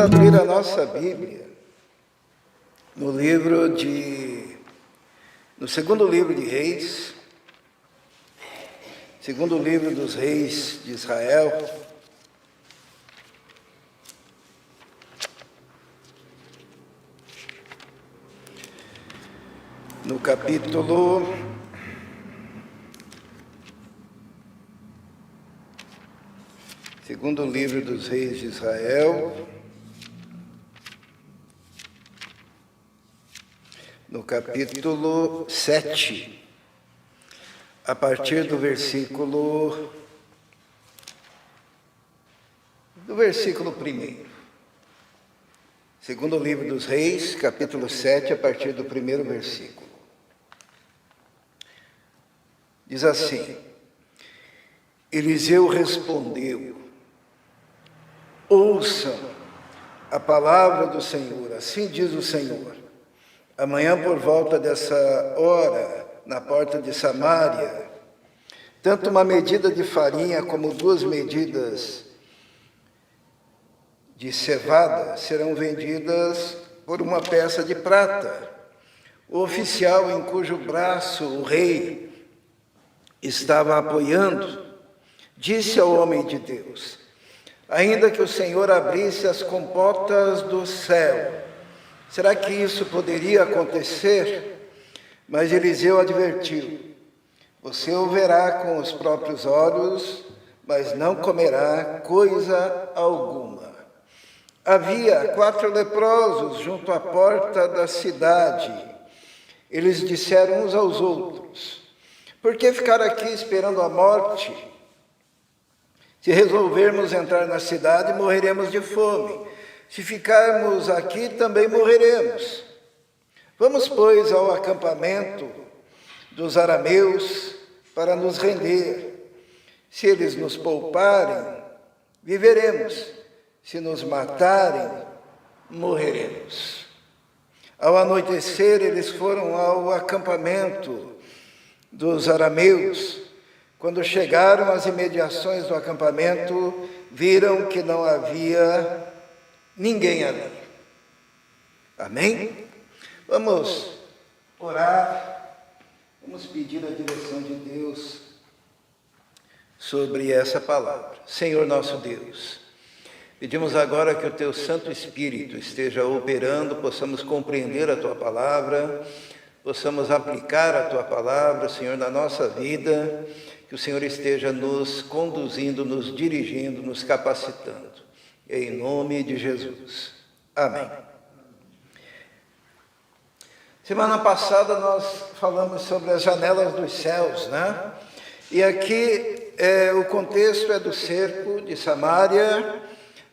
abrir a nossa Bíblia no segundo livro de Reis, segundo livro dos reis de Israel, no capítulo segundo livro dos reis de Israel, no capítulo 7, a partir do versículo 1. Segundo livro dos reis, capítulo 7, a partir do primeiro versículo. Diz assim: Eliseu respondeu: ouçam a palavra do Senhor, assim diz o Senhor. Amanhã, por volta dessa hora, na porta de Samaria, tanto uma medida de farinha como 2 medidas de cevada serão vendidas por uma peça de prata. O oficial em cujo braço o rei estava apoiando disse ao homem de Deus: ainda que o Senhor abrisse as comportas do céu, será que isso poderia acontecer? Mas Eliseu advertiu: você o verá com os próprios olhos, mas não comerá coisa alguma. Havia 4 leprosos junto à porta da cidade. Eles disseram uns aos outros: por que ficar aqui esperando a morte? Se resolvermos entrar na cidade, morreremos de fome. Se ficarmos aqui, também morreremos. Vamos, pois, ao acampamento dos arameus para nos render. Se eles nos pouparem, viveremos. Se nos matarem, morreremos. Ao anoitecer, eles foram ao acampamento dos arameus. Quando chegaram às imediações do acampamento, viram que não havia ninguém ali. Amém? Vamos orar, vamos pedir a direção de Deus sobre essa palavra. Senhor nosso Deus, pedimos agora que o Teu Santo Espírito esteja operando, possamos compreender a Tua palavra, possamos aplicar a Tua palavra, Senhor, na nossa vida, que o Senhor esteja nos conduzindo, nos dirigindo, nos capacitando. Em nome de Jesus. Amém. Semana passada nós falamos sobre as janelas dos céus, né? E aqui o contexto é do cerco de Samaria,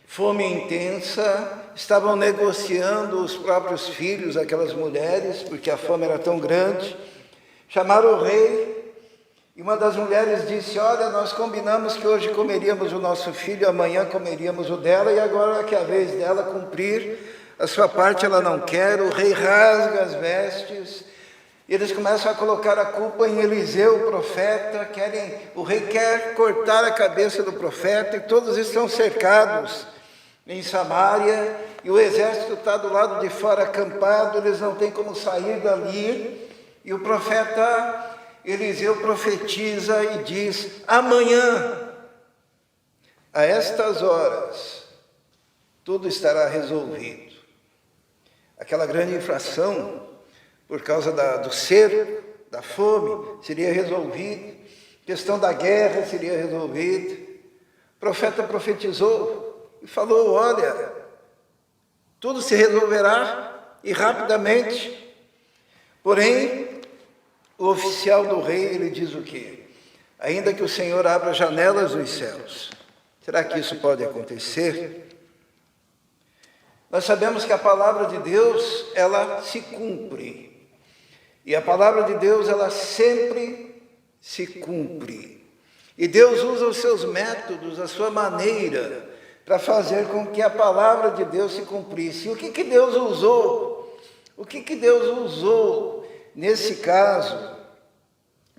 fome intensa, estavam negociando os próprios filhos, aquelas mulheres, porque a fome era tão grande. Chamaram o rei. E uma das mulheres disse: olha, nós combinamos que hoje comeríamos o nosso filho, amanhã comeríamos o dela, e agora que é a vez dela cumprir a sua parte, ela não quer. O rei rasga as vestes, e eles começam a colocar a culpa em Eliseu, o profeta. O rei quer cortar a cabeça do profeta, e todos estão cercados em Samaria, e o exército está do lado de fora acampado, eles não têm como sair dali, e o profeta Eliseu profetiza e diz: amanhã, a estas horas, tudo estará resolvido. Aquela grande infração, por causa do cerco, da fome, seria resolvida. A questão da guerra seria resolvida. O profeta profetizou e falou: olha, tudo se resolverá e rapidamente. Porém, o oficial do rei, ele diz o quê? Ainda que o Senhor abra janelas dos céus. Será que isso pode acontecer? Nós sabemos que a palavra de Deus, ela se cumpre. E a palavra de Deus, ela sempre se cumpre. E Deus usa os seus métodos, a sua maneira, para fazer com que a palavra de Deus se cumprisse. E o que Deus usou? O que Deus usou nesse caso,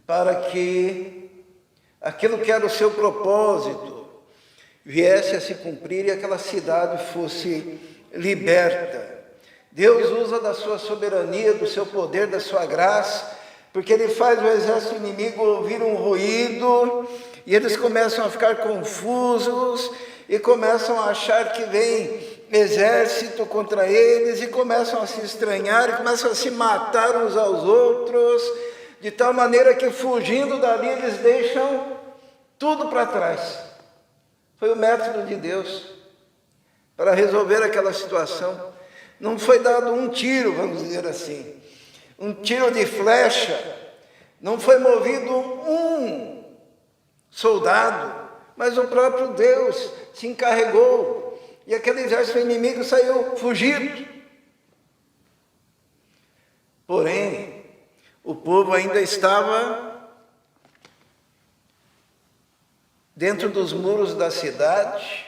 para que aquilo que era o seu propósito viesse a se cumprir e aquela cidade fosse liberta. Deus usa da sua soberania, do seu poder, da sua graça, porque Ele faz o exército inimigo ouvir um ruído, e eles começam a ficar confusos, e começam a achar que vem exército contra eles, e começam a se estranhar, e começam a se matar uns aos outros, de tal maneira que, fugindo dali, eles deixam tudo para trás. Foi o método de Deus para resolver aquela situação. Não foi dado um tiro, vamos dizer assim, um tiro de flecha, não foi movido um soldado, mas o próprio Deus se encarregou, e aquele exército inimigo saiu fugido. Porém, o povo ainda estava dentro dos muros da cidade,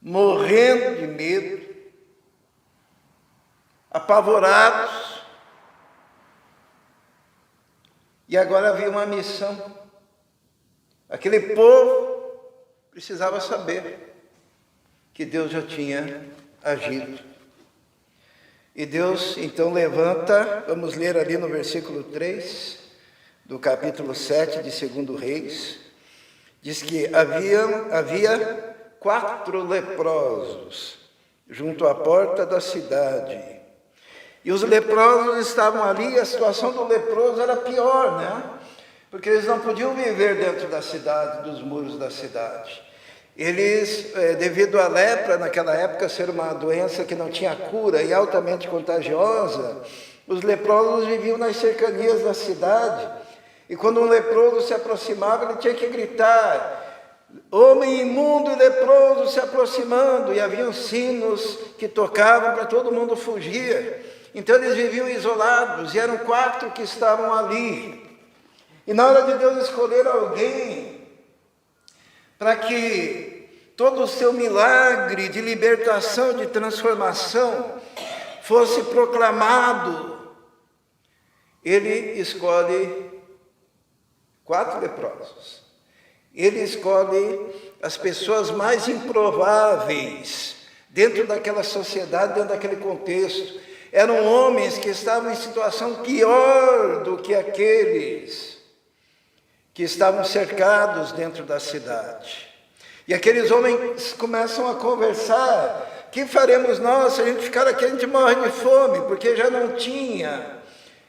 morrendo de medo, apavorados, e agora havia uma missão. Aquele povo precisava saber que Deus já tinha agido. E Deus então levanta, vamos ler ali no versículo 3, do capítulo 7 de 2 Reis, diz que havia 4 leprosos junto à porta da cidade. E os leprosos estavam ali, e a situação do leproso era pior, né? Porque eles não podiam viver dentro da cidade, dos muros da cidade. Eles, devido à lepra, naquela época, ser uma doença que não tinha cura e altamente contagiosa, os leprosos viviam nas cercanias da cidade. E quando um leproso se aproximava, ele tinha que gritar: homem imundo e leproso se aproximando, e haviam sinos que tocavam para todo mundo fugir. Então eles viviam isolados, e eram 4 que estavam ali. E na hora de Deus escolher alguém para que todo o seu milagre de libertação, de transformação fosse proclamado, Ele escolhe 4 leprosos. Ele escolhe as pessoas mais improváveis dentro daquela sociedade, dentro daquele contexto. Eram homens que estavam em situação pior do que aqueles que estavam cercados dentro da cidade. E aqueles homens começam a conversar: que faremos nós? Se a gente ficar aqui, a gente morre de fome, porque já não tinha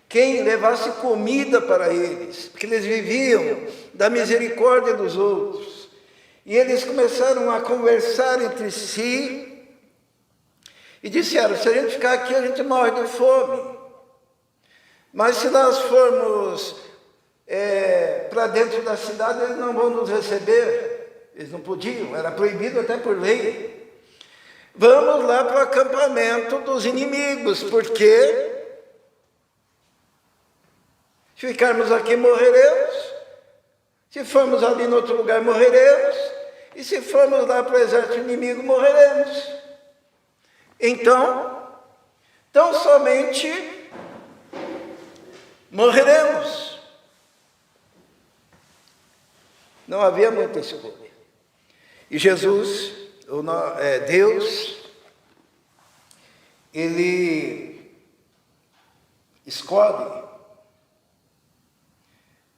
quem levasse comida para eles, porque eles viviam da misericórdia dos outros. E eles começaram a conversar entre si, e disseram: se a gente ficar aqui, a gente morre de fome. Mas se nós formos para dentro da cidade, eles não vão nos receber. Eles não podiam, era proibido até por lei. Vamos lá para o acampamento dos inimigos, porque se ficarmos aqui, morreremos. Se formos ali no outro lugar, morreremos. E se formos lá para o exército inimigo, morreremos. Então, tão somente morreremos. Não havia muita escolha. E Jesus, Deus, Ele escolhe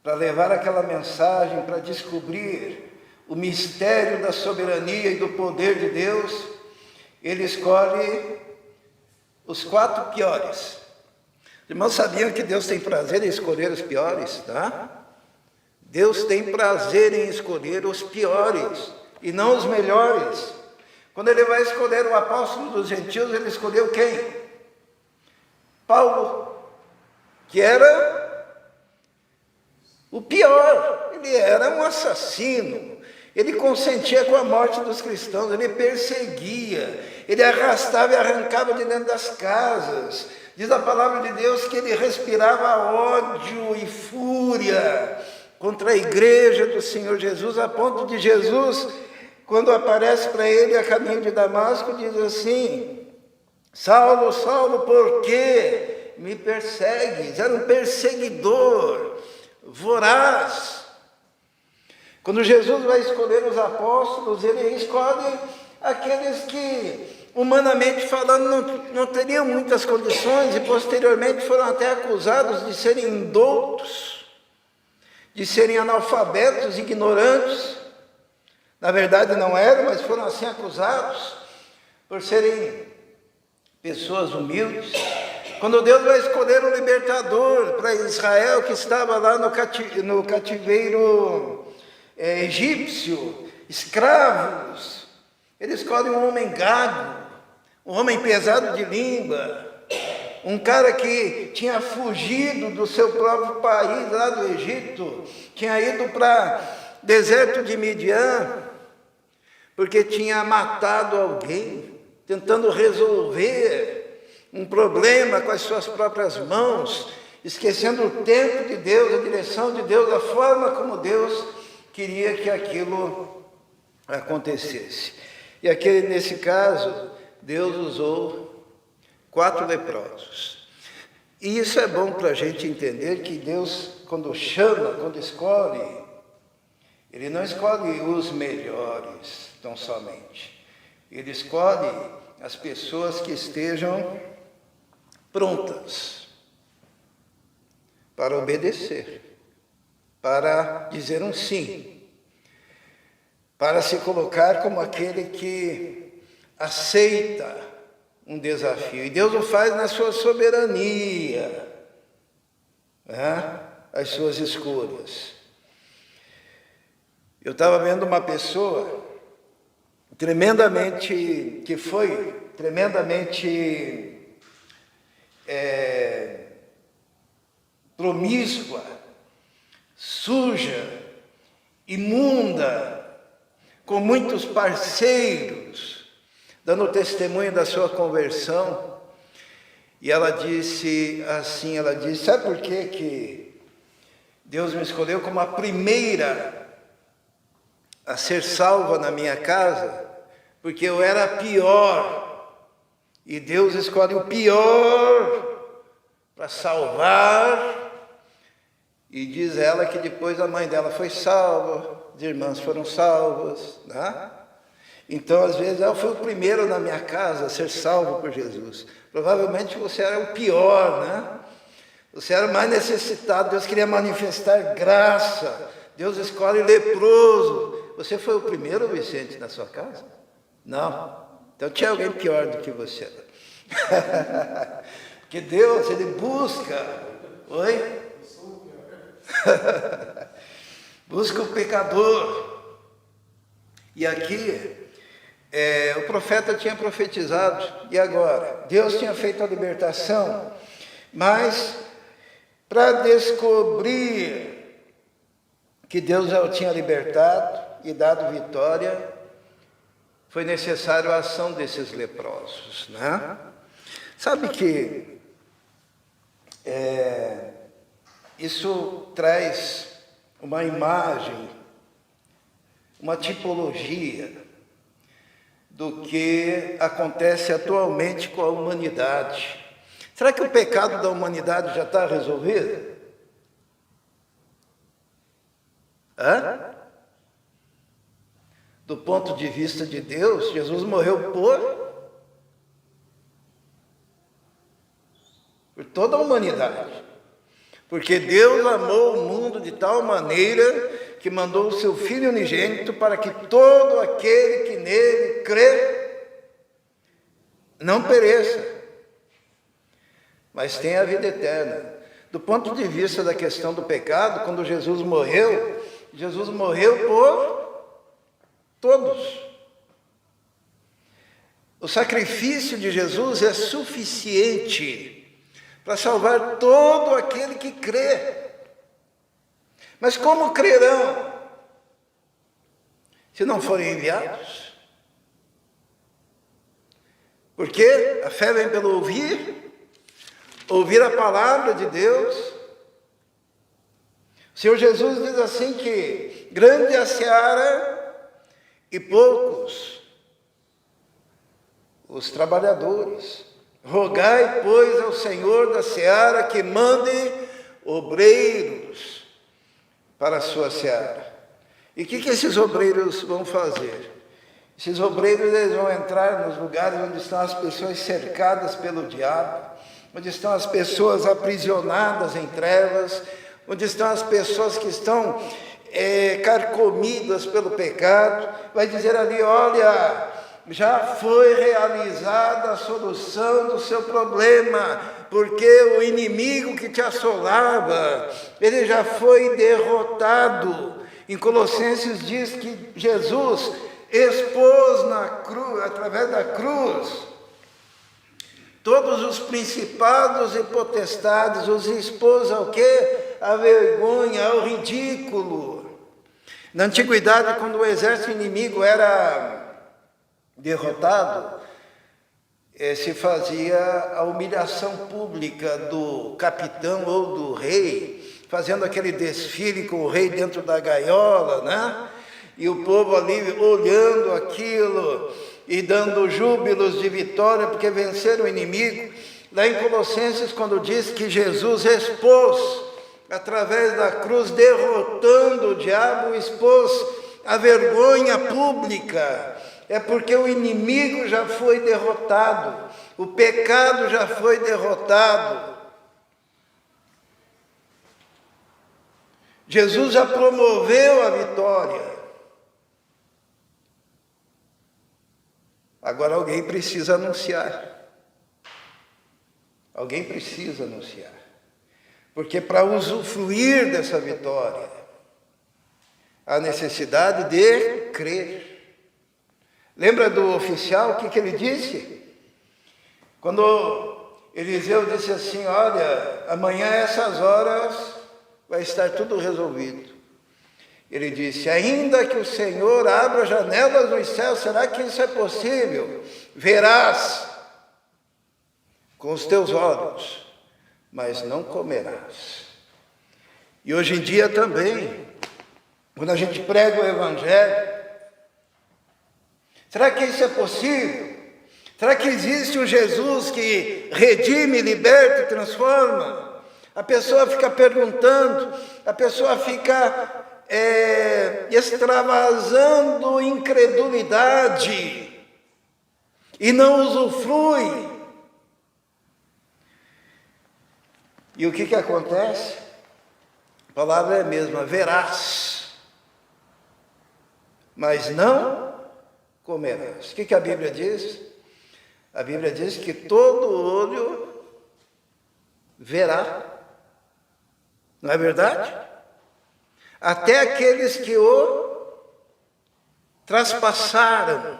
para levar aquela mensagem, para descobrir o mistério da soberania e do poder de Deus. Ele escolhe os 4 piores. Os irmãos sabiam que Deus tem prazer em escolher os piores, tá? Deus tem prazer em escolher os piores e não os melhores. Quando Ele vai escolher o apóstolo dos gentios, Ele escolheu quem? Paulo, que era o pior. Ele era um assassino. Ele consentia com a morte dos cristãos, ele perseguia, ele arrastava e arrancava de dentro das casas. Diz a palavra de Deus que ele respirava ódio e fúria contra a igreja do Senhor Jesus, a ponto de Jesus, quando aparece para ele a caminho de Damasco, diz assim: Saulo, Saulo, por que me persegues? Era um perseguidor voraz. Quando Jesus vai escolher os apóstolos, Ele escolhe aqueles que, humanamente falando, não teriam muitas condições e posteriormente foram até acusados de serem indoutos, de serem analfabetos, ignorantes. Na verdade não eram, mas foram assim acusados por serem pessoas humildes. Quando Deus vai escolher um libertador para Israel, que estava lá no cativeiro egípcio, escravos, ele escolhe um homem gago, um homem pesado de língua, um cara que tinha fugido do seu próprio país, lá do Egito, tinha ido para o deserto de Midian, porque tinha matado alguém, tentando resolver um problema com as suas próprias mãos, esquecendo o tempo de Deus, a direção de Deus, a forma como Deus queria que aquilo acontecesse. E aqui, nesse caso, Deus usou 4 leprosos. E isso é bom para a gente entender que Deus, quando chama, quando escolhe, Ele não escolhe os melhores, tão somente. Ele escolhe as pessoas que estejam prontas para obedecer, para dizer um sim, para se colocar como aquele que aceita um desafio. E Deus o faz na sua soberania, né? As suas escolhas. Eu estava vendo uma pessoa que foi tremendamente promíscua, suja, imunda, com muitos parceiros, dando testemunho da sua conversão. E ela disse assim, sabe por que Deus me escolheu como a primeira a ser salva na minha casa? Porque eu era a pior. E Deus escolhe o pior para salvar. E diz ela que depois a mãe dela foi salva, as irmãs foram salvas, né? Então, às vezes, ela foi o primeiro na minha casa a ser salvo por Jesus. Provavelmente você era o pior, né? Você era o mais necessitado, Deus queria manifestar graça. Deus escolhe leproso. Você foi o primeiro, Vicente, na sua casa? Não. Então tinha alguém pior do que você. Porque Deus, Ele busca. Oi? Busca o pecador. E aqui, o profeta tinha profetizado. E agora? Deus tinha feito a libertação. Mas, para descobrir que Deus já o tinha libertado e dado vitória, foi necessário a ação desses leprosos, né? Sabe que isso traz uma imagem, uma tipologia do que acontece atualmente com a humanidade. Será que o pecado da humanidade já está resolvido? Do ponto de vista de Deus, Jesus morreu por toda a humanidade. Porque Deus amou o mundo de tal maneira que mandou o seu Filho unigênito para que todo aquele que nele crê não pereça, mas tenha a vida eterna. Do ponto de vista da questão do pecado, quando Jesus morreu por todos. O sacrifício de Jesus é suficiente para salvar todo aquele que crê. Mas como crerão se não forem enviados? Porque a fé vem pelo ouvir a palavra de Deus. O Senhor Jesus diz assim que grande é a seara e poucos os trabalhadores. Rogai, pois, ao Senhor da seara que mande obreiros para a sua seara. E o que esses obreiros vão fazer? Esses obreiros, eles vão entrar nos lugares onde estão as pessoas cercadas pelo diabo, onde estão as pessoas aprisionadas em trevas, onde estão as pessoas que estão carcomidas pelo pecado. Vai dizer ali: olha, já foi realizada a solução do seu problema, porque o inimigo que te assolava, ele já foi derrotado. Em Colossenses diz que Jesus expôs na cruz, através da cruz, todos os principados e potestades, os expôs ao quê? A vergonha, ao ridículo. Na antiguidade, quando o exército inimigo era derrotado, se fazia a humilhação pública do capitão ou do rei, fazendo aquele desfile com o rei dentro da gaiola, né? E o povo ali olhando aquilo e dando júbilos de vitória, porque venceram o inimigo. Lá em Colossenses, quando diz que Jesus expôs, através da cruz, derrotando o diabo, expôs a vergonha pública, é porque o inimigo já foi derrotado, o pecado já foi derrotado. Jesus já promoveu a vitória. Agora alguém precisa anunciar. Alguém precisa anunciar. Porque para usufruir dessa vitória, há necessidade de crer. Lembra do oficial, o que ele disse? Quando Eliseu disse assim: olha, amanhã a essas horas vai estar tudo resolvido. Ele disse: ainda que o Senhor abra janelas dos céus, será que isso é possível? Verás com os teus olhos, mas não comerás. E hoje em dia também, quando a gente prega o Evangelho, será que isso é possível? Será que existe um Jesus que redime, liberta e transforma? A pessoa fica perguntando, a pessoa fica extravasando incredulidade e não usufrui. E o que acontece? A palavra é a mesma: verás, mas não comerás. O que a Bíblia diz? A Bíblia diz que todo olho verá. Não é verdade? Até aqueles que o traspassaram.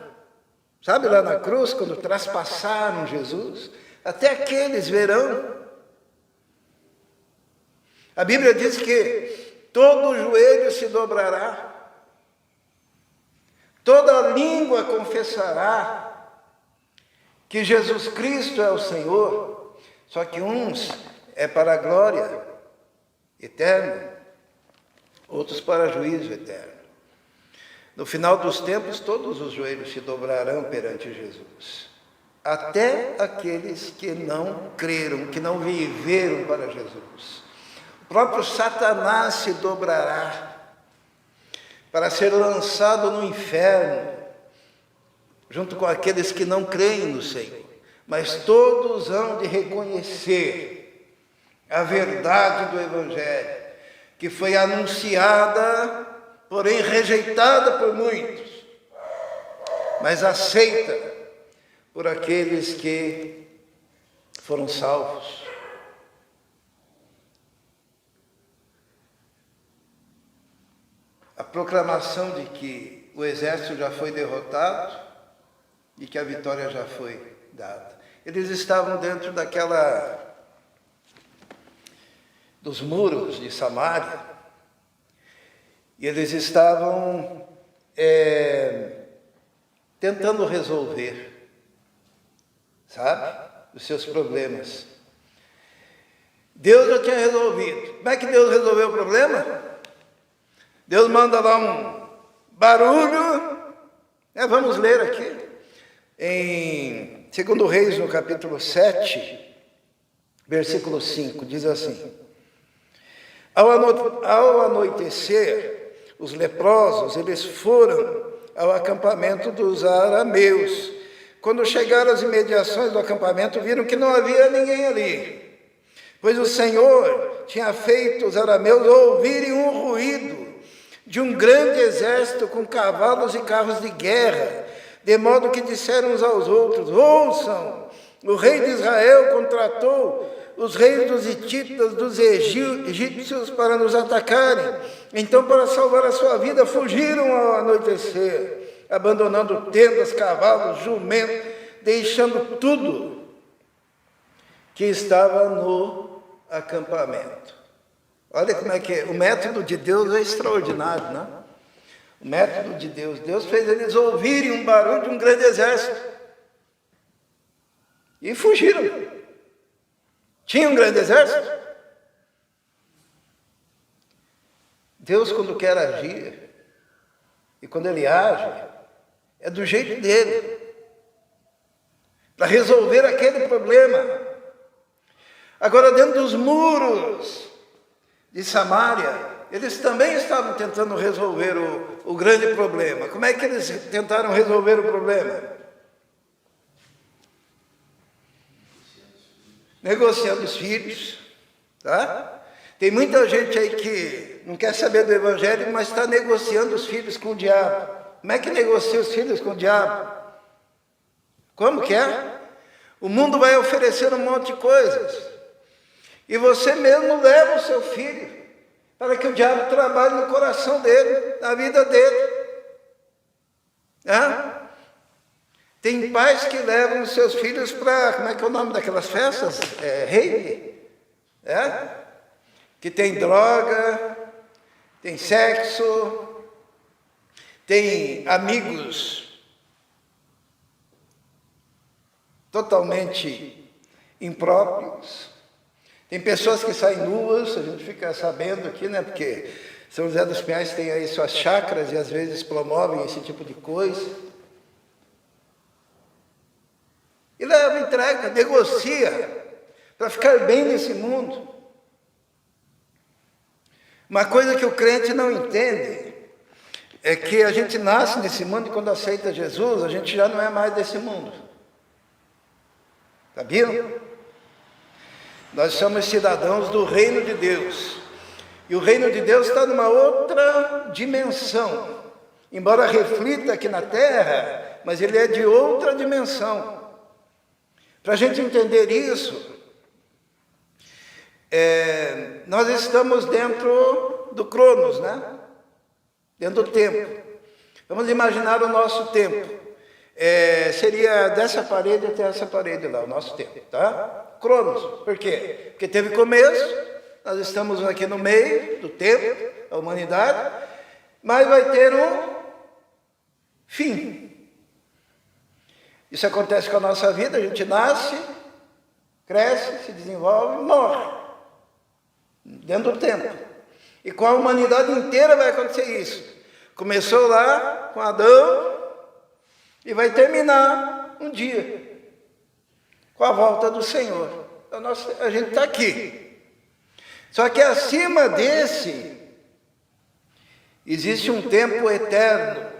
Sabe lá na cruz, quando traspassaram Jesus? Até aqueles verão. A Bíblia diz que todo joelho se dobrará, toda língua confessará que Jesus Cristo é o Senhor. Só que uns é para a glória eterna, outros para juízo eterno. No final dos tempos, todos os joelhos se dobrarão perante Jesus, até aqueles que não creram, que não viveram para Jesus. O próprio Satanás se dobrará para ser lançado no inferno, junto com aqueles que não creem no Senhor. Mas todos hão de reconhecer a verdade do Evangelho, que foi anunciada, porém rejeitada por muitos, mas aceita por aqueles que foram salvos. A proclamação de que o exército já foi derrotado e que a vitória já foi dada. Eles estavam dentro dos muros de Samaria, e eles estavam tentando resolver, sabe, os seus problemas. Deus já tinha resolvido. Como é que Deus resolveu o problema? Deus manda lá um barulho, vamos ler aqui, em 2 Reis, no capítulo 7, versículo 5, diz assim: ao anoitecer, os leprosos, eles foram ao acampamento dos arameus. Quando chegaram às imediações do acampamento, viram que não havia ninguém ali, pois o Senhor tinha feito os arameus ouvirem um ruído de um grande exército com cavalos e carros de guerra, de modo que disseram uns aos outros: ouçam, o rei de Israel contratou os reis dos hititas, dos egípcios para nos atacarem. Então, para salvar a sua vida, fugiram ao anoitecer, abandonando tendas, cavalos, jumentos, deixando tudo que estava no acampamento. Olha como é que é. O método de Deus é extraordinário, né? O método de Deus. Deus fez eles ouvirem um barulho de um grande exército. E fugiram. Tinha um grande exército. Deus, quando quer agir, e quando Ele age, é do jeito dele, para resolver aquele problema. Agora, dentro dos muros de Samaria, eles também estavam tentando resolver o grande problema. Como é que eles tentaram resolver o problema? Negociando os filhos, tá? Tem muita gente aí que não quer saber do evangelho, mas está negociando os filhos com o diabo. Como é que negocia os filhos com o diabo? Como que é? O mundo vai oferecer um monte de coisas, e você mesmo leva o seu filho para que o diabo trabalhe no coração dele, na vida dele. Tem pais que levam os seus filhos para, como é que é o nome daquelas festas? Rave. Que tem droga, tem sexo, tem amigos totalmente impróprios. Tem pessoas que saem nuas, a gente fica sabendo aqui, né? Porque São José dos Pinhais tem aí suas chácaras e às vezes promovem esse tipo de coisa. E leva, entrega, negocia, para ficar bem nesse mundo. Uma coisa que o crente não entende é que a gente nasce nesse mundo e quando aceita Jesus, a gente já não é mais desse mundo. Sabiam? Nós somos cidadãos do reino de Deus. E o reino de Deus está numa outra dimensão. Embora reflita aqui na terra, mas ele é de outra dimensão. Para a gente entender isso, nós estamos dentro do Cronos, né? Dentro do tempo. Vamos imaginar o nosso tempo. Seria dessa parede até essa parede lá, o nosso tempo, tá? Cronos. Por quê? Porque teve começo, nós estamos aqui no meio do tempo, a humanidade, mas vai ter um fim. Isso acontece com a nossa vida, a gente nasce, cresce, se desenvolve e morre. Dentro do tempo. E com a humanidade inteira vai acontecer isso. Começou lá com Adão e vai terminar um dia com a volta do Senhor. Então a gente está aqui. Só que acima desse existe um tempo eterno,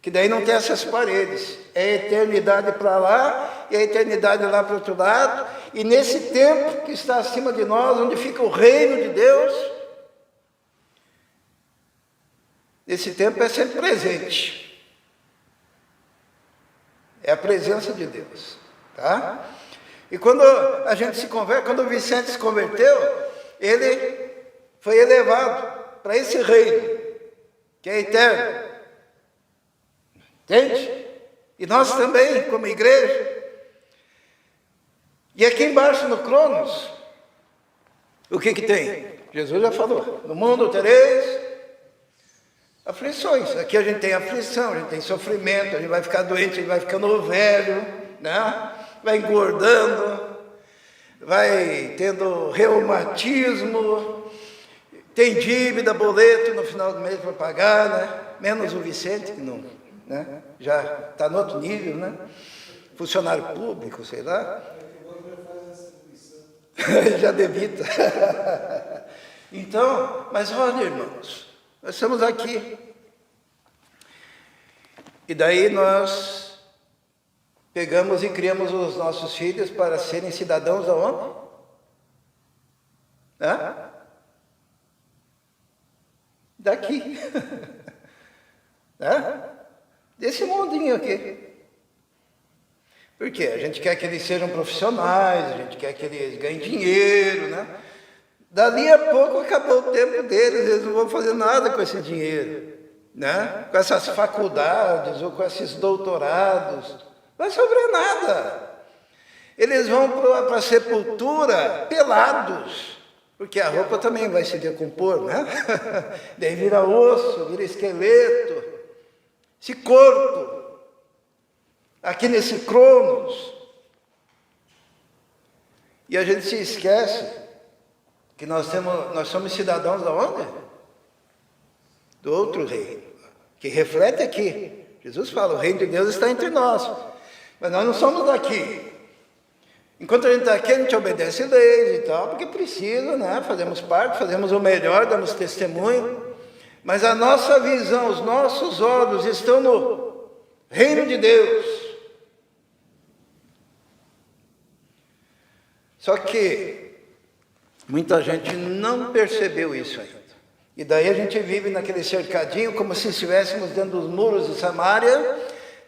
que daí não tem essas paredes. É a eternidade para lá e a eternidade lá para o outro lado. E nesse tempo que está acima de nós, onde fica o reino de Deus, esse tempo é sempre presente. É a presença de Deus, tá? E quando a gente se converte, quando o Vicente se converteu, ele foi elevado para esse reino, que é eterno. Entende? E nós também, como igreja. E aqui embaixo no Cronos, o que tem? Jesus já falou: no mundo tereis aflições. Aqui a gente tem aflição, a gente tem sofrimento, a gente vai ficar doente, a gente vai ficando velho, né? Vai engordando, vai tendo reumatismo, tem dívida, boleto no final do mês para pagar, né? Menos o Vicente, que não, né? Já está no outro nível, né? Funcionário público, sei lá. Já debita. Então, mas olha, irmãos, nós estamos aqui. E daí nós pegamos e criamos os nossos filhos para serem cidadãos aonde? Daqui. Desse mundinho aqui. Por quê? A gente quer que eles sejam profissionais, a gente quer que eles ganhem dinheiro, né? Dali a pouco acabou o tempo deles, eles não vão fazer nada com esse dinheiro, né? Com essas faculdades ou com esses doutorados, não vai sobrar nada. Eles vão para a sepultura pelados, porque a roupa também vai se decompor, né? Daí vira osso, vira esqueleto, esse corpo. Aqui nesse Cronos. E a gente se esquece que nós somos cidadãos da onde? Do outro reino, que reflete aqui. Jesus fala, o reino de Deus está entre nós, mas nós não somos daqui. Enquanto a gente está aqui, a gente obedece leis e tal, porque precisa, né? Fazemos parte, fazemos o melhor, damos testemunho, mas a nossa visão, os nossos olhos estão no reino de Deus. Só que muita gente não percebeu isso ainda. E daí a gente vive naquele cercadinho, como se estivéssemos dentro dos muros de Samaria,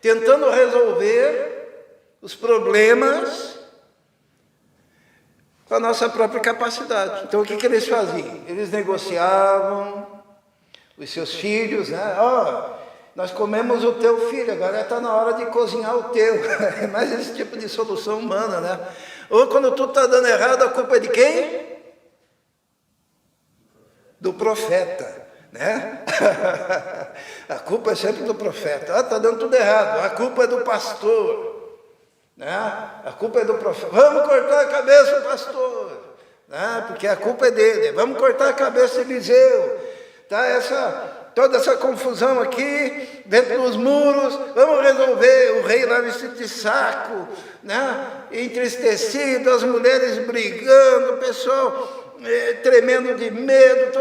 tentando resolver os problemas com a nossa própria capacidade. Então o que eles faziam? Eles negociavam os seus filhos, né? Nós comemos o teu filho, agora está na hora de cozinhar o teu. É mais esse tipo de solução humana, né? Ou quando tudo está dando errado, a culpa é de quem? Do profeta, né? A culpa é sempre do profeta. Está dando tudo errado, a culpa é do pastor, né? A culpa é do profeta. Vamos cortar a cabeça do pastor, né? Porque a culpa é dele. Vamos cortar a cabeça de Eliseu. Toda essa confusão aqui, dentro dos muros, vamos resolver. O rei lá vestido de saco, né? Entristecido, as mulheres brigando, o pessoal tremendo de medo,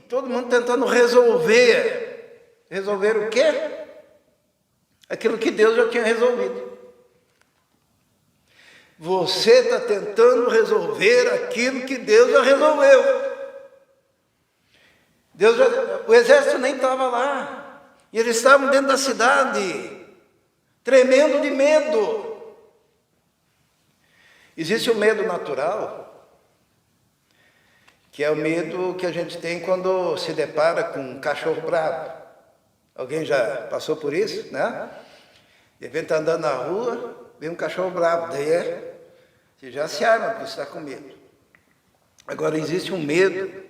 todo mundo tentando resolver. Resolver o quê? Aquilo que Deus já tinha resolvido. Você está tentando resolver aquilo que Deus já resolveu. O exército nem estava lá, e eles estavam dentro da cidade, tremendo de medo. Existe o medo natural, que é o medo que a gente tem quando se depara com um cachorro bravo. Alguém já passou por isso, né? De repente está andando na rua, vem um cachorro bravo, daí você já se arma porque você está com medo. Agora existe um medo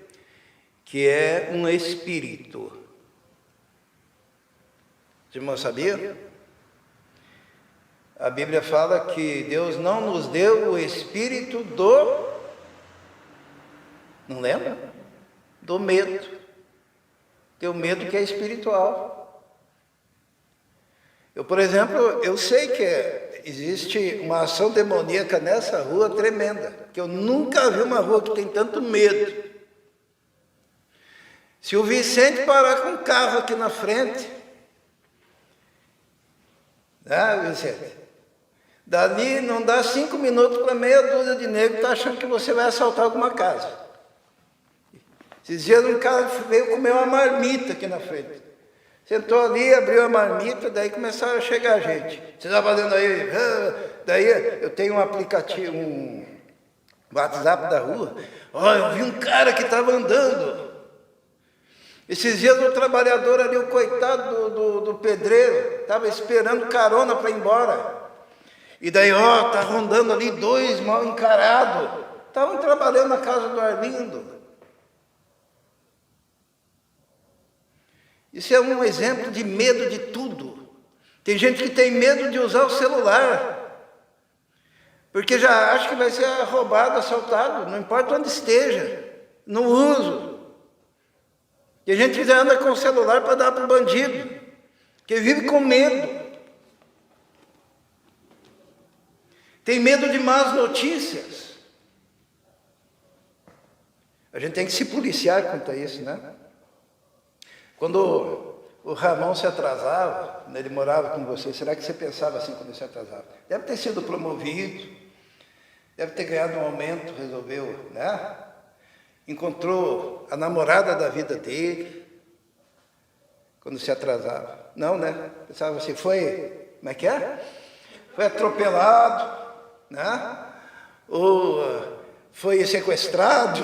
que é um espírito. Os irmãos sabiam? A Bíblia fala que Deus não nos deu o espírito não lembra? Do medo. Tem o medo que é espiritual. Eu, por exemplo, eu sei que existe uma ação demoníaca nessa rua tremenda, que eu nunca vi uma rua que tem tanto medo. Se o Vicente parar com um carro aqui na frente, né, Vicente? Dali não dá 5 minutos para meia dúzia de negros que está achando que você vai assaltar alguma casa. Esses dias um cara veio comer uma marmita aqui na frente. Sentou ali, abriu a marmita, daí começaram a chegar gente. Você está fazendo aí? Daí eu tenho um aplicativo, um WhatsApp da rua. Eu vi um cara que estava andando. Esses dias o trabalhador ali, o coitado do pedreiro, estava esperando carona para ir embora. E daí, está rondando ali 2 mal encarados. Estavam trabalhando na casa do Arlindo. Isso é um exemplo de medo de tudo. Tem gente que tem medo de usar o celular, porque já acha que vai ser roubado, assaltado, não importa onde esteja, não uso. E a gente já anda com o celular para dar para o bandido, que vive com medo. Tem medo de más notícias. A gente tem que se policiar quanto a isso, né? Quando o Ramon se atrasava, quando ele morava com você, será que você pensava assim quando ele se atrasava? Deve ter sido promovido, deve ter ganhado um aumento, resolveu, né? Encontrou a namorada da vida dele, quando se atrasava. Não, né? Pensava assim, como é que é? Foi atropelado, né? Ou foi sequestrado,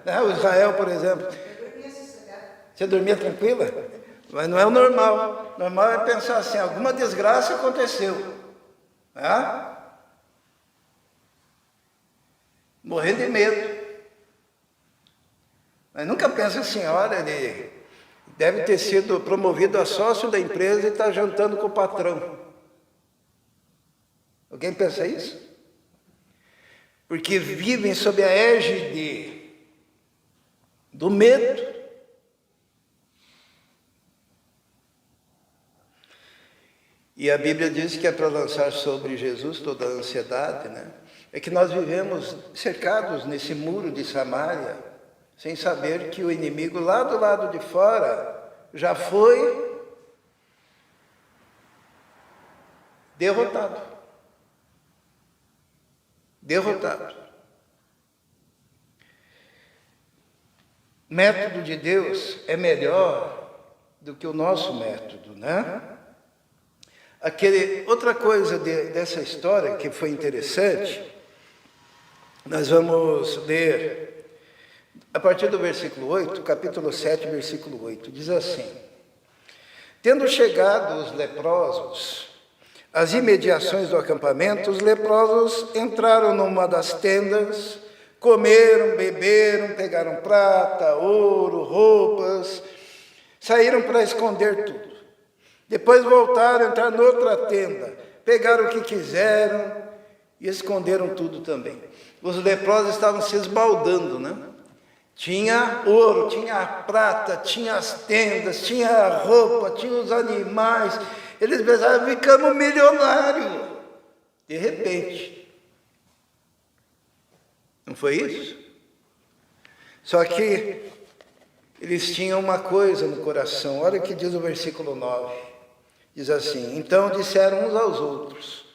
né? O Israel, por exemplo. Você dormia tranquila? Mas não é o normal. O normal é pensar assim, alguma desgraça aconteceu. Né? Morrendo de medo. Mas nunca pensa assim, olha, ele deve ter sido promovido a sócio da empresa e está jantando com o patrão. Alguém pensa isso? Porque vivem sob a égide do medo. E a Bíblia diz que é para lançar sobre Jesus toda a ansiedade, né? É que nós vivemos cercados nesse muro de Samaria, sem saber que o inimigo lá do lado de fora já foi derrotado. Derrotado. O método de Deus é melhor do que o nosso método, né? Outra coisa dessa história que foi interessante, nós vamos ler a partir do versículo 8, capítulo 7, versículo 8, diz assim: Tendo chegado os leprosos às imediações do acampamento, os leprosos entraram numa das tendas, comeram, beberam, pegaram prata, ouro, roupas, saíram para esconder tudo. Depois voltaram, entraram noutra tenda, pegaram o que quiseram e esconderam tudo também. Os leprosos estavam se esbaldando, né? Tinha ouro, tinha prata, tinha as tendas, tinha a roupa, tinha os animais. Eles pensavam, ficamos milionários. De repente. Não foi isso? Só que eles tinham uma coisa no coração. Olha o que diz o versículo 9. Diz assim: Então disseram uns aos outros,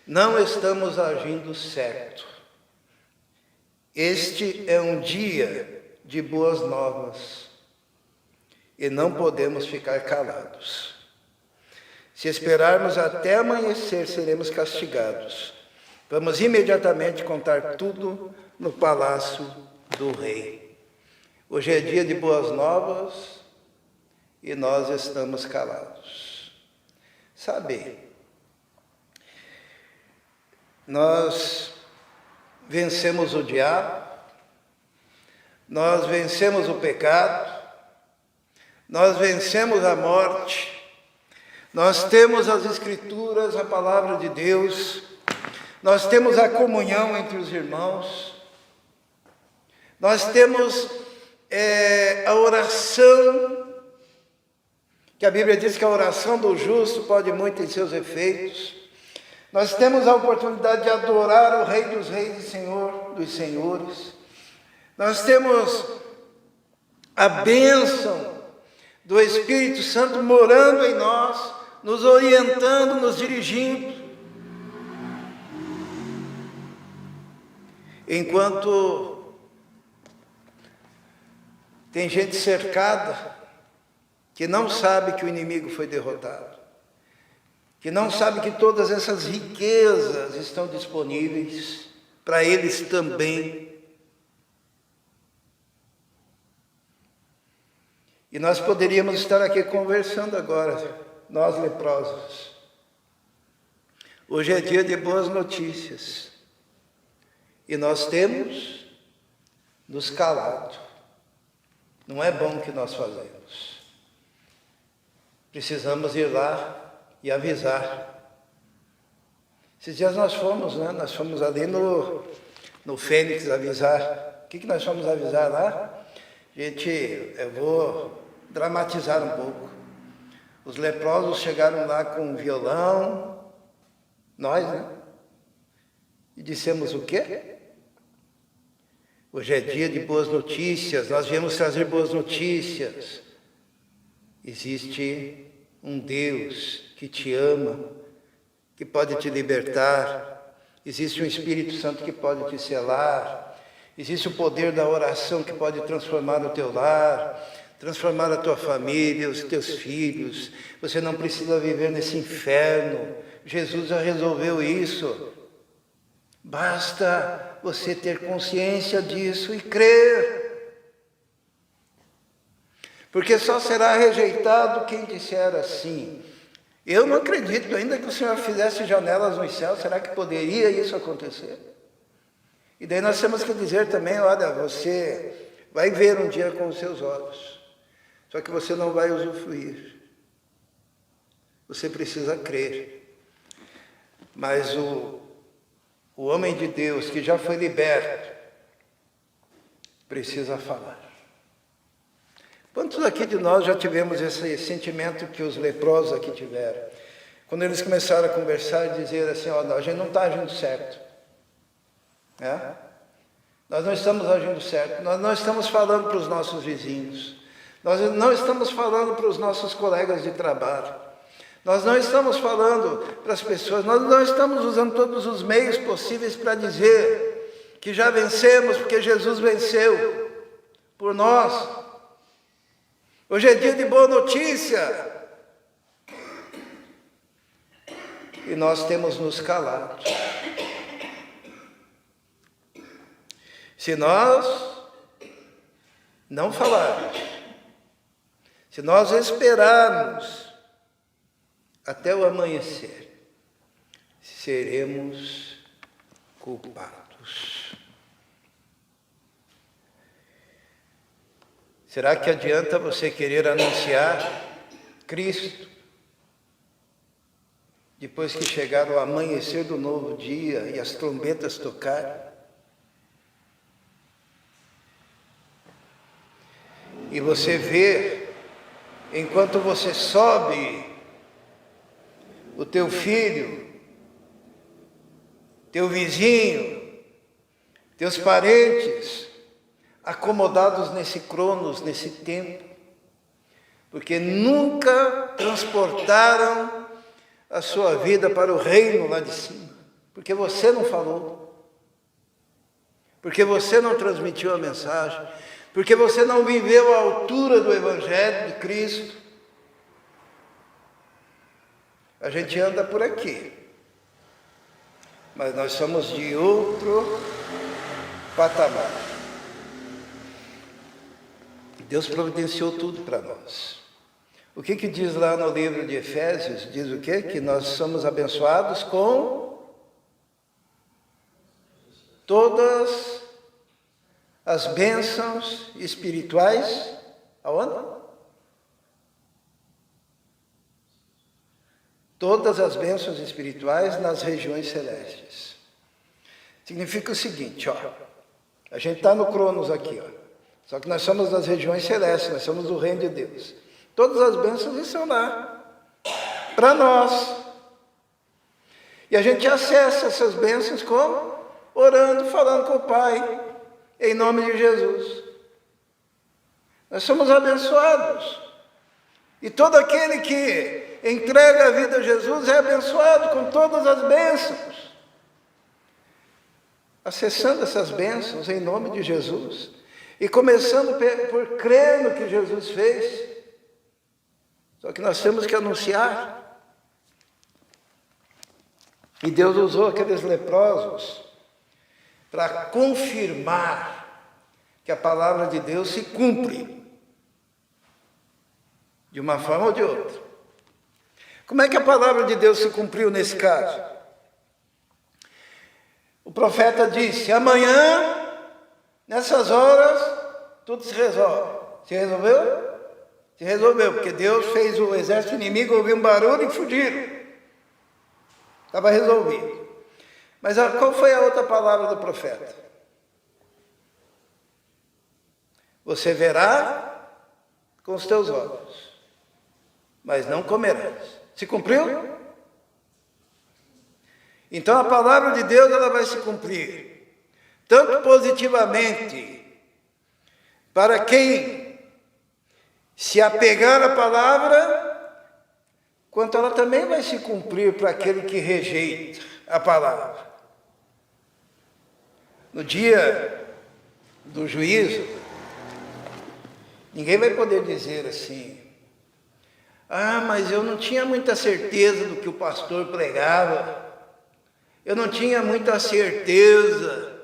não estamos agindo certo. Este é um dia de boas novas e não podemos ficar calados. Se esperarmos até amanhecer, seremos castigados. Vamos imediatamente contar tudo no palácio do rei. Hoje é dia de boas novas e nós estamos calados. Sabe, nós vencemos o diabo, nós vencemos o pecado, nós vencemos a morte, nós temos as Escrituras, a palavra de Deus, nós temos a comunhão entre os irmãos, nós temos a oração, que a Bíblia diz que a oração do justo pode muito em seus efeitos. Nós temos a oportunidade de adorar o Rei dos Reis e Senhor dos Senhores. Nós temos a bênção do Espírito Santo morando em nós, nos orientando, nos dirigindo. Enquanto tem gente cercada, que não sabe que o inimigo foi derrotado, que não sabe que todas essas riquezas estão disponíveis para eles também. E nós poderíamos estar aqui conversando agora, nós leprosos. Hoje é dia de boas notícias e nós temos nos calado. Não é bom o que nós fazemos. Precisamos ir lá e avisar. Esses dias nós fomos, né? Nós fomos ali no Fênix avisar. O que nós fomos avisar lá? Gente, eu vou dramatizar um pouco. Os leprosos chegaram lá com um violão, nós, né? E dissemos o quê? Hoje é dia de boas notícias, nós viemos trazer boas notícias. existe um Deus que te ama, que pode te libertar, existe um Espírito Santo que pode te selar, existe o poder da oração que pode transformar o teu lar, transformar a tua família, os teus filhos. Você não precisa viver nesse inferno. Jesus já resolveu isso. Basta você ter consciência disso e crer. Porque só será rejeitado quem disser assim: eu não acredito, ainda que o Senhor fizesse janelas nos céus, será que poderia isso acontecer? E daí nós temos que dizer também: olha, você vai ver um dia com os seus olhos, só que você não vai usufruir. Você precisa crer. Mas o homem de Deus que já foi liberto precisa falar. Quantos aqui de nós já tivemos esse sentimento que os leprosos aqui tiveram? Quando eles começaram a conversar e dizer assim: ó, a gente não está agindo certo. Nós não estamos agindo certo. Nós não estamos falando para os nossos vizinhos. Nós não estamos falando para os nossos colegas de trabalho. Nós não estamos falando para as pessoas. Nós não estamos usando todos os meios possíveis para dizer que já vencemos, porque Jesus venceu por nós. Hoje é dia de boa notícia. E nós temos nos calado. Se nós não falarmos, se nós esperarmos até o amanhecer, seremos culpados. Será que adianta você querer anunciar Cristo depois que chegar o amanhecer do novo dia e as trombetas tocarem? E você vê, enquanto você sobe, o teu filho, teu vizinho, teus parentes, acomodados nesse cronos, nesse tempo, porque nunca transportaram a sua vida para o reino lá de cima, porque você não falou, porque você não transmitiu a mensagem, porque você não viveu à altura do Evangelho de Cristo. A gente anda por aqui, mas nós somos de outro patamar. Deus providenciou tudo para nós. O que diz lá no livro de Efésios? Diz o quê? Que nós somos abençoados com todas as bênçãos espirituais. Aonde? Todas as bênçãos espirituais nas regiões celestes. Significa o seguinte, ó. A gente está no Cronos aqui, ó. Só que nós somos das regiões celestes, nós somos do reino de Deus. Todas as bênçãos estão lá, para nós. E a gente acessa essas bênçãos como? Orando, falando com o Pai, em nome de Jesus. Nós somos abençoados. E todo aquele que entrega a vida a Jesus é abençoado com todas as bênçãos. Acessando essas bênçãos em nome de Jesus. E começando por crer no que Jesus fez. Só que nós temos que anunciar. E Deus usou aqueles leprosos para confirmar que a palavra de Deus se cumpre. De uma forma ou de outra. Como é que a palavra de Deus se cumpriu nesse caso? O profeta disse: amanhã, nessas horas, tudo se resolve. Se resolveu? Se resolveu, porque Deus fez o exército inimigo ouvir um barulho e fugiram. Estava resolvido. Mas qual foi a outra palavra do profeta? Você verá com os teus olhos, mas não comerás. Se cumpriu? Então a palavra de Deus ela vai se cumprir, tanto positivamente para quem se apegar à palavra, quanto ela também vai se cumprir para aquele que rejeita a palavra. No dia do juízo, ninguém vai poder dizer assim: ah, mas eu não tinha muita certeza do que o pastor pregava, eu não tinha muita certeza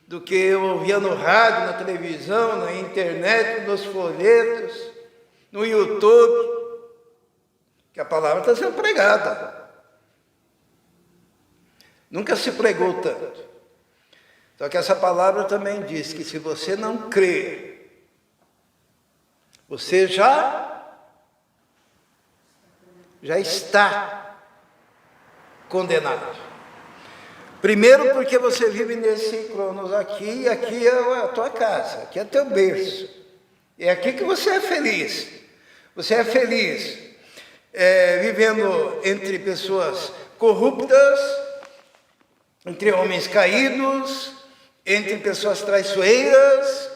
do que eu ouvia no rádio, na televisão, na internet, nos folhetos, no YouTube, que a palavra está sendo pregada. Nunca se pregou tanto. Só que essa palavra também diz que se você não crer, você já está condenado. Primeiro porque você vive nesse cronos aqui, e aqui é a tua casa, aqui é teu berço. É aqui que você é feliz. Você é feliz vivendo entre pessoas corruptas, entre homens caídos, entre pessoas traiçoeiras,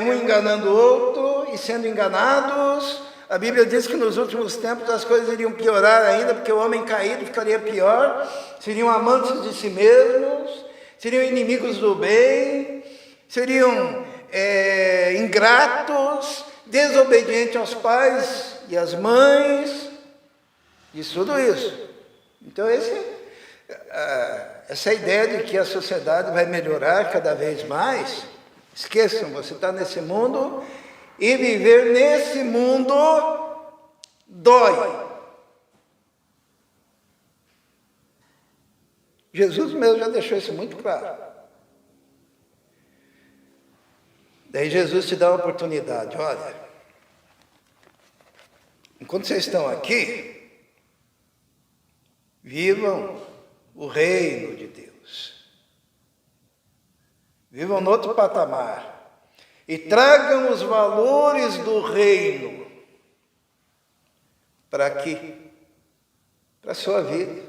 um enganando o outro e sendo enganados. A Bíblia diz que nos últimos tempos as coisas iriam piorar ainda, porque o homem caído ficaria pior, seriam amantes de si mesmos, seriam inimigos do bem, seriam ingratos, desobedientes aos pais e às mães, e tudo isso. Então essa ideia de que a sociedade vai melhorar cada vez mais, esqueçam, você está nesse mundo, e viver nesse mundo dói. Jesus mesmo já deixou isso muito claro. Daí Jesus te dá uma oportunidade. Olha, enquanto vocês estão aqui, vivam o reino de Deus. Vivam no outro patamar. E tragam os valores do reino para aqui, para a sua vida.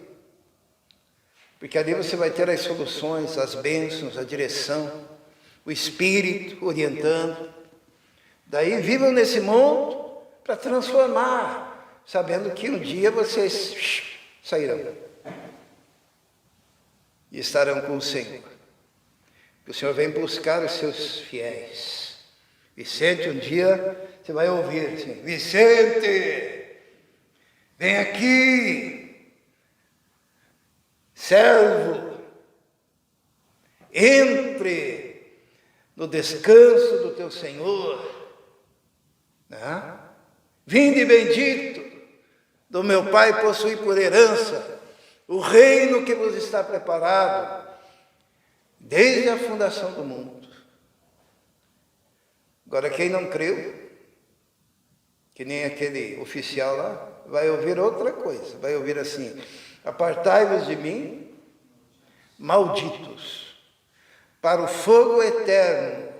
Porque ali você vai ter as soluções, as bênçãos, a direção, o Espírito orientando. Daí vivam nesse mundo para transformar, sabendo que um dia vocês sairão e estarão com o Senhor. O Senhor vem buscar os seus fiéis. Vicente, um dia você vai ouvir assim: Vicente, vem aqui, servo, entre no descanso do teu Senhor, né? Vinde bendito do meu Pai, possuí por herança o reino que vos está preparado desde a fundação do mundo. Agora, quem não creu, que nem aquele oficial lá, vai ouvir outra coisa. Vai ouvir assim: apartai-vos de mim, malditos, para o fogo eterno,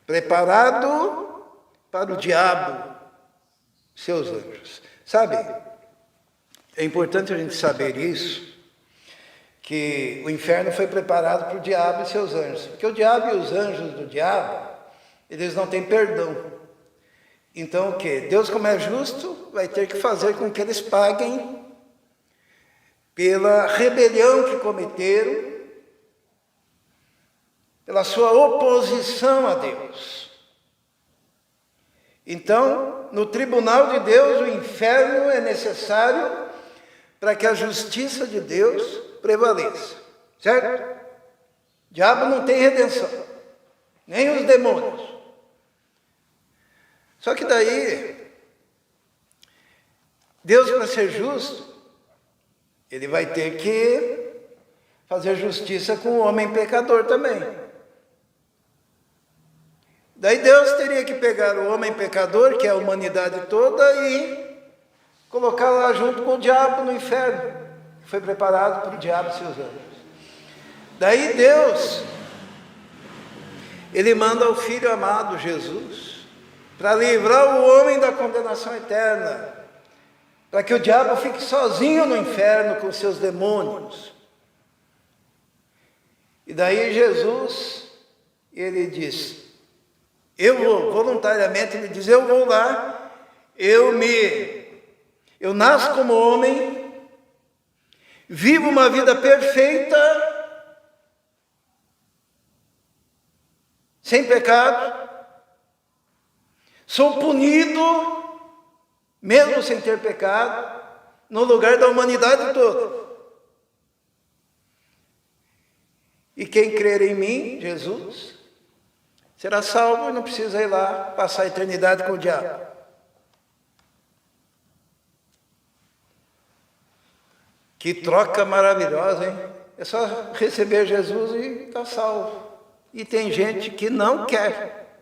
preparado para o diabo, seus anjos. Sabe, é importante a gente saber isso, que o inferno foi preparado para o diabo e seus anjos. Porque o diabo e os anjos do diabo, eles não têm perdão. Então o quê? Deus, como é justo, vai ter que fazer com que eles paguem pela rebelião que cometeram, pela sua oposição a Deus. Então, no tribunal de Deus, o inferno é necessário para que a justiça de Deus prevaleça. Certo? O diabo não tem redenção, nem os demônios. Só que daí, Deus, para ser justo, ele vai ter que fazer justiça com o homem pecador também. Daí Deus teria que pegar o homem pecador, que é a humanidade toda, e colocar lá junto com o diabo no inferno, que foi preparado para o diabo e seus anjos. Daí Deus, ele manda o Filho amado Jesus, para livrar o homem da condenação eterna, para que o diabo fique sozinho no inferno com seus demônios. E daí Jesus, ele diz: Eu vou voluntariamente, ele diz, eu vou lá, eu nasço como homem, vivo uma vida perfeita, sem pecado, sou punido, mesmo sem ter pecado, no lugar da humanidade toda. E quem crer em mim, Jesus, será salvo e não precisa ir lá passar a eternidade com o diabo. Que troca maravilhosa, hein? É só receber Jesus e está salvo. E tem gente que não quer.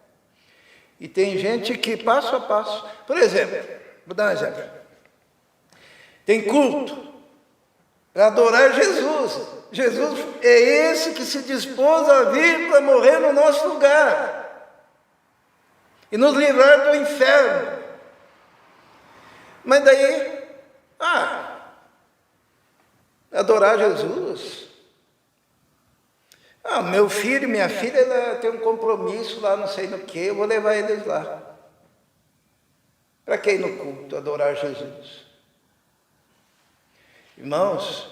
E tem gente que passo a passo. Por exemplo, vou dar um exemplo. Tem culto para adorar Jesus. Jesus é esse que se dispôs a vir para morrer no nosso lugar e nos livrar do inferno. Mas daí, adorar Jesus. Meu filho, minha filha, ela tem um compromisso lá, não sei no que, eu vou levar eles lá. Para quem no culto adorar Jesus? Irmãos,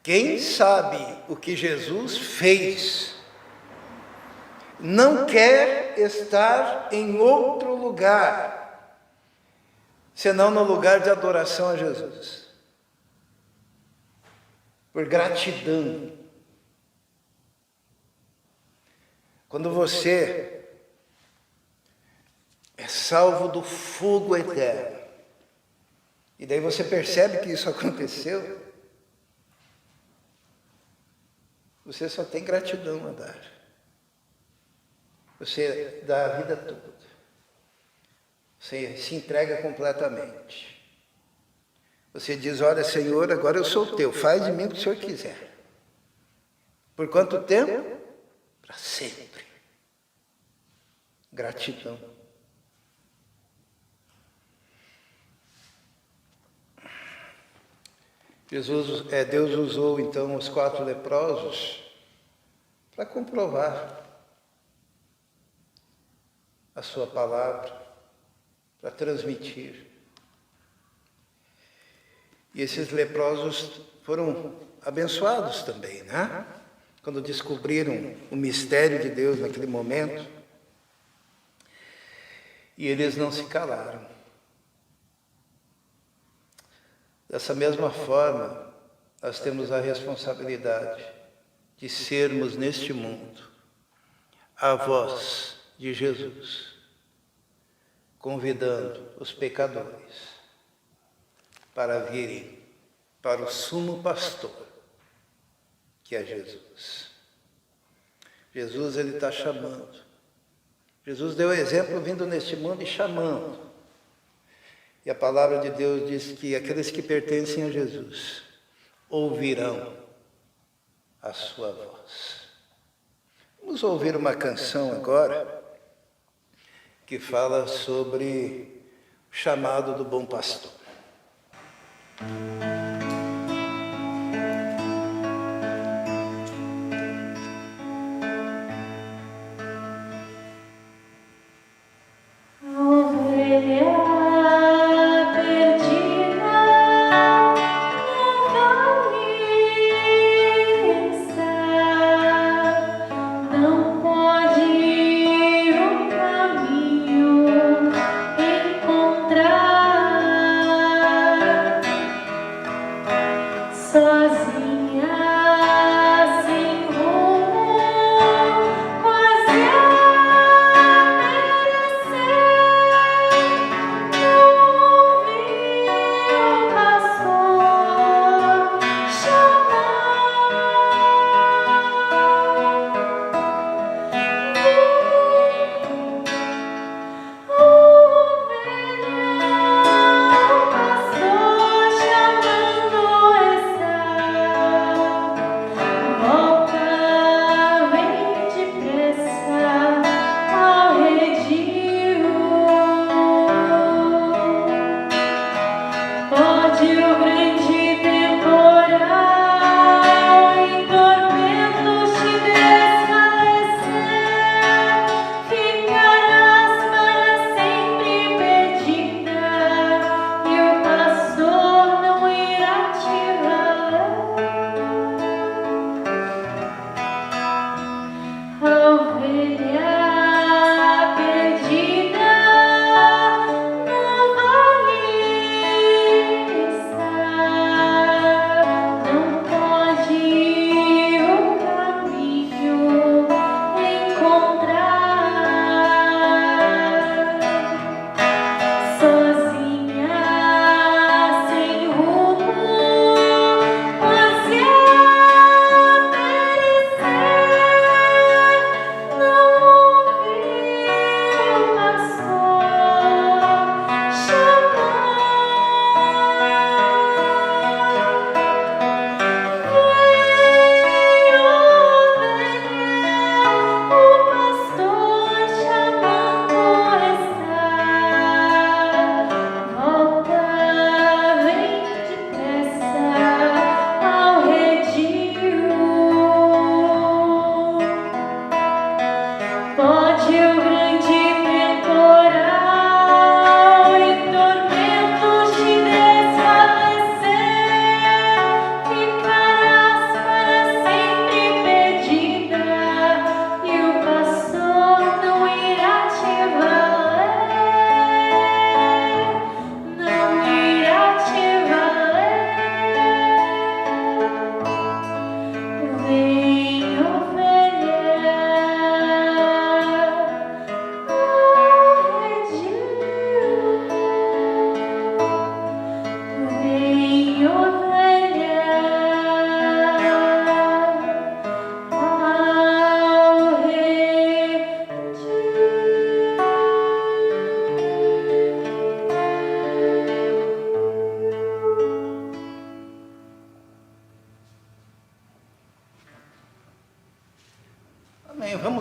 quem sabe o que Jesus fez, não quer estar em outro lugar, senão no lugar de adoração a Jesus. Por gratidão. Quando você é salvo do fogo eterno, e daí você percebe que isso aconteceu, você só tem gratidão a dar. Você dá a vida toda. Você se entrega completamente. Você diz, olha, Senhor, agora eu sou teu, faz de mim o que o Senhor quiser. Por quanto tempo? Para sempre. Gratidão. Deus usou então os 4 leprosos para comprovar a sua palavra, para transmitir. E esses leprosos foram abençoados também, né? Quando descobriram o mistério de Deus naquele momento. E eles não se calaram. Dessa mesma forma, nós temos a responsabilidade de sermos neste mundo a voz de Jesus, convidando os pecadores para virem para o sumo pastor, que é Jesus. Jesus, ele está chamando. Jesus deu exemplo vindo neste mundo e chamando. E a palavra de Deus diz que aqueles que pertencem a Jesus ouvirão a sua voz. Vamos ouvir uma canção agora que fala sobre o chamado do bom pastor.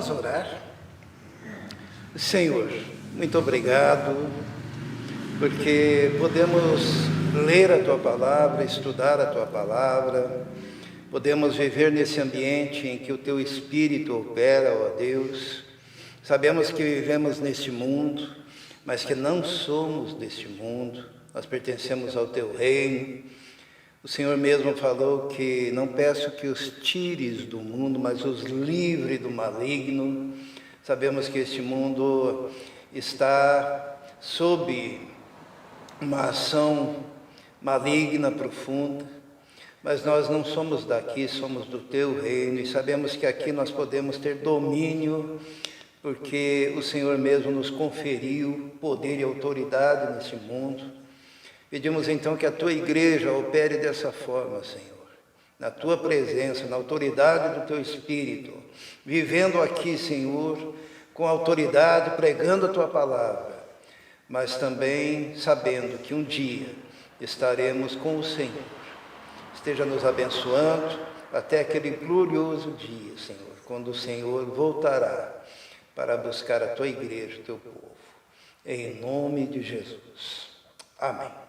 Vamos orar. Senhor, muito obrigado, porque podemos ler a Tua Palavra, estudar a Tua Palavra, podemos viver nesse ambiente em que o Teu Espírito opera, ó Deus. Sabemos que vivemos neste mundo, mas que não somos deste mundo, nós pertencemos ao Teu reino. O Senhor mesmo falou que não peço que os tires do mundo, mas os livre do maligno. Sabemos que este mundo está sob uma ação maligna, profunda, mas nós não somos daqui, somos do Teu reino, e sabemos que aqui nós podemos ter domínio, porque o Senhor mesmo nos conferiu poder e autoridade nesse mundo. Pedimos então que a Tua igreja opere dessa forma, Senhor, na Tua presença, na autoridade do Teu Espírito, vivendo aqui, Senhor, com autoridade, pregando a Tua palavra, mas também sabendo que um dia estaremos com o Senhor. Esteja nos abençoando até aquele glorioso dia, Senhor, quando o Senhor voltará para buscar a Tua igreja, o Teu povo. Em nome de Jesus. Amém.